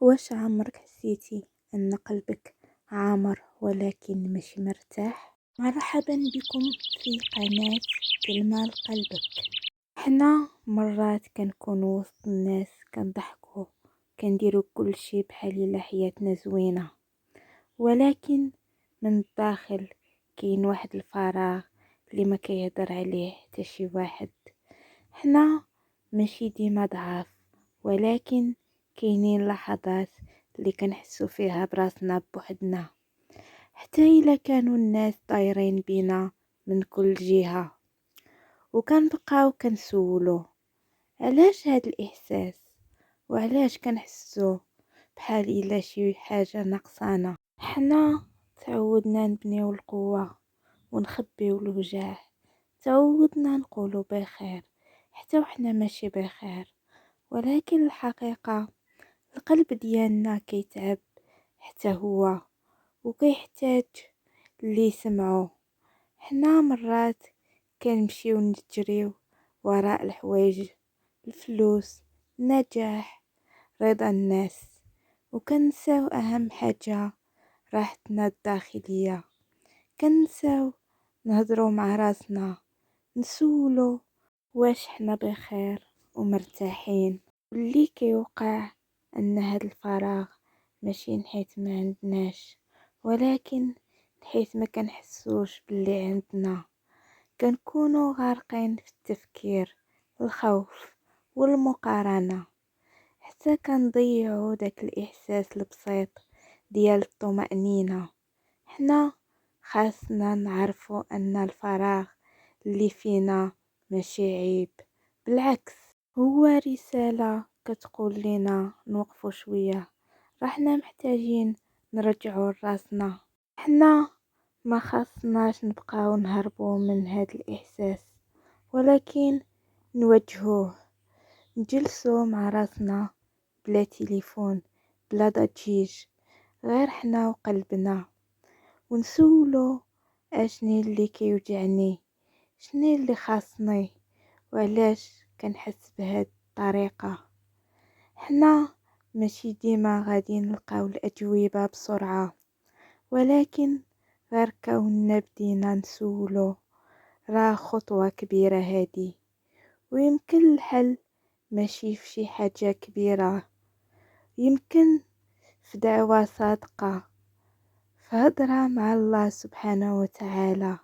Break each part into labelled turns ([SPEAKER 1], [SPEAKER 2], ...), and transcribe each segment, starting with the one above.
[SPEAKER 1] واش عمرك حسيتي أن قلبك عامر ولكن مش مرتاح؟ مرحبا بكم في قناة كلمة لقلبك. حنا مرات كنكونو وسط الناس كنضحكو كنديرو كل شي بحال الا حياتنا زوينة، ولكن من الداخل كاين واحد الفراغ اللي ما كيهضر عليه حتى شي واحد. حنا ماشي ديما ضعاف، ولكن كاينين لحظات اللي كنحسو فيها براسنا بوحدنا حتى الا كانوا الناس دايرين بينا من كل جهة، وكنبقاو كنسولو علاش هاد الاحساس وعلاش كنحسو بحال الا شي حاجة ناقصانا. حنا تعودنا نبنيو القوة ونخبيو الوجع، تعودنا نقولو بخير حتى وحنا ماشي بخير، ولكن الحقيقة القلب ديالنا كيتعب حتى هو وكيحتاج اللي يسمعوه. حنا مرات كنمشيو نجريو وراء الحوايج، الفلوس، النجاح، رضا الناس، وكنساو اهم حاجة راحتنا الداخلية. كنساو نهضروا مع راسنا، نسولو واش حنا بخير ومرتاحين. واللي كيوقع ان هاد الفراغ ماشي نحيت ما عندناش، ولكن حيت ما كنحسوش باللي عندنا. كنكونوا غارقين في التفكير، الخوف والمقارنة، حتى كنضيعوا داك الاحساس البسيط ديال الطمأنينة. حنا خاصنا نعرفوا ان الفراغ اللي فينا ماشي عيب، بالعكس هو رسالة كتقول لنا نوقفوا شوية، رحنا محتاجين نرجعوا راسنا. حنا ما خاصناش نبقاو نهربوا من هاد الاحساس، ولكن نواجهوه، نجلسوا مع راسنا بلا تليفون بلا ضجيج، غير حنا وقلبنا، ونسولو اشني اللي كيوجعني، شني اللي خاصني، وعلاش كنحس بهاد الطريقة. حنا ماشي ديما غادي نلقاو الاجوبة بسرعة، ولكن غير كوننا بدينا نسولو راه خطوة كبيرة هادي، ويمكن الحل ماشي في شي حاجة كبيرة، يمكن في دعوة صادقة، في هضرة مع الله سبحانه وتعالى،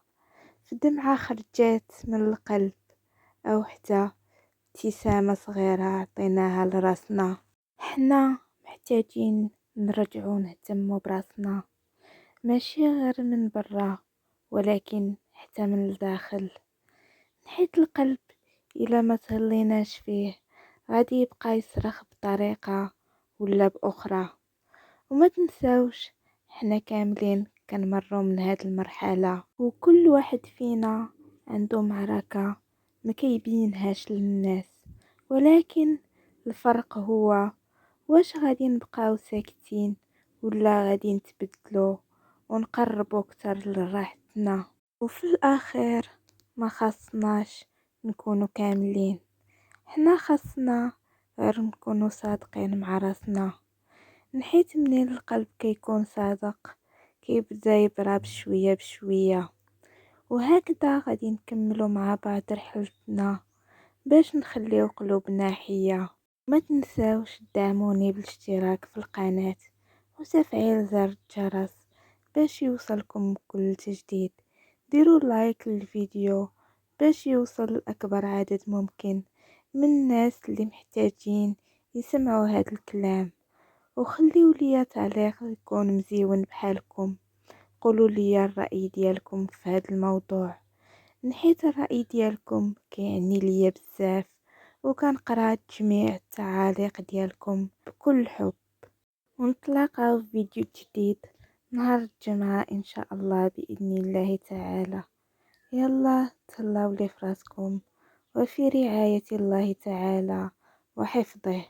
[SPEAKER 1] في دمعة خرجات من القلب، او حتى ابتسامة صغيرة عطيناها لراسنا. حنا محتاجين نرجعو نهتمو براسنا، ماشي غير من برا ولكن حتى من الداخل، حيت القلب الا ما تهليناش فيه غادي يبقى يصرخ بطريقة ولا باخرى. وما تنساوش حنا كاملين كنمروا من هاد المرحلة، وكل واحد فينا عنده معركة ما كيبينهاش للناس، ولكن الفرق هو واش غادي نبقاو ساكتين ولا غادي نتبدلو ونقربو اكتر لراحتنا. وفي الاخير ما خاصناش نكونوا كاملين، حنا خاصنا غير نكونوا صادقين مع راسنا، نحيت منين القلب كيكون صادق كيبدا يبرى بشوية بشوية. وهكذا غادي نكملوا مع بعض رحلتنا باش نخليو قلوبنا حية. ما تنساوش دعموني بالاشتراك في القناة وتفعيل زر الجرس باش يوصلكم كل جديد. ديروا لايك للفيديو باش يوصل لأكبر عدد ممكن من الناس اللي محتاجين يسمعوا هذا الكلام، وخليو لي تعليق يكون مزيون بحالكم، قولوا لي الرأي ديالكم في هذا الموضوع، نحيت الرأي ديالكم كيعني ليا بزاف، وكنقرا جميع التعاليق ديالكم بكل حب. ونتلاقاو في فيديو جديد نهار الجمعة ان شاء الله باذن الله تعالى. يلا تهلاو لي فراسكم وفي رعاية الله تعالى وحفظه.